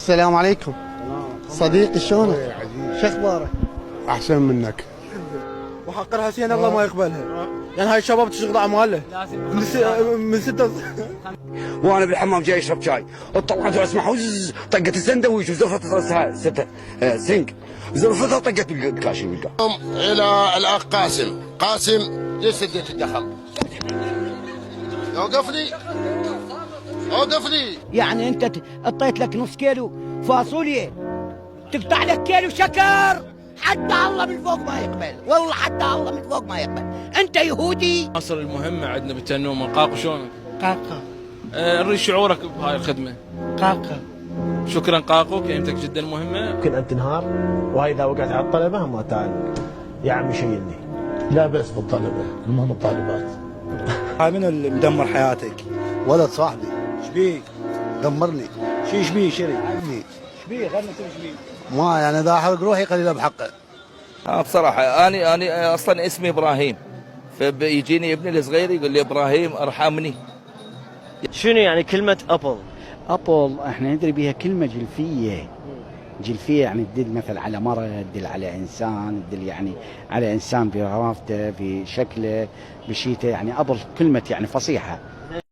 السلام عليكم صديقي، شلونك؟ شو اخبارك؟ احسن منك. وحق حسين الله ما يقبلها، يعني هاي الشباب تشغل اعماله من ستة. وانا بالحمام جاي اشرب شاي، طلعت اسمع وز طقت السندويش وزرفت راسها سنك، زرفتها وطقت بالكاشي بالقا. الى الاخ قاسم ليش سديت الدخل؟ اوقف لي يعني انت اعطيت لك نص كيلو فاصوليا تقطع لك كيلو شكر، حتى الله من فوق ما يقبل، والله حتى الله من فوق ما يقبل. انت يهودي. مصر المهمة عندنا بالتنوم. قاقو شلونك؟ قاقا. نريد شعورك بهاي الخدمة. قاقا. شكرا قاقو، كلمتك جدا مهمة. يمكن ان تنهار، وهي اذا وقعت على الطلبه ما تعال يا عمي شيلني. لا بأس بالطلبة، المهم الطالبات. هاي من اللي مدمر حياتك؟ ولد صاحبي شبيه؟ دمرني. شبيه شري؟ عني شبيه غنى شبيه؟ ما يعني اذا احرق روحي قليله بحقه. بصراحة أنا أصلا اسمي إبراهيم، فبيجيني ابني الصغير يقول لي إبراهيم ارحمني. شنو يعني كلمة أبل؟ أبل احنا ندري بها كلمة جلفية. جلفية يعني تدل مثل على مرة، تدل على إنسان، تدل يعني على إنسان برافته بشكله بشيته، يعني أبل كلمة يعني فصيحة.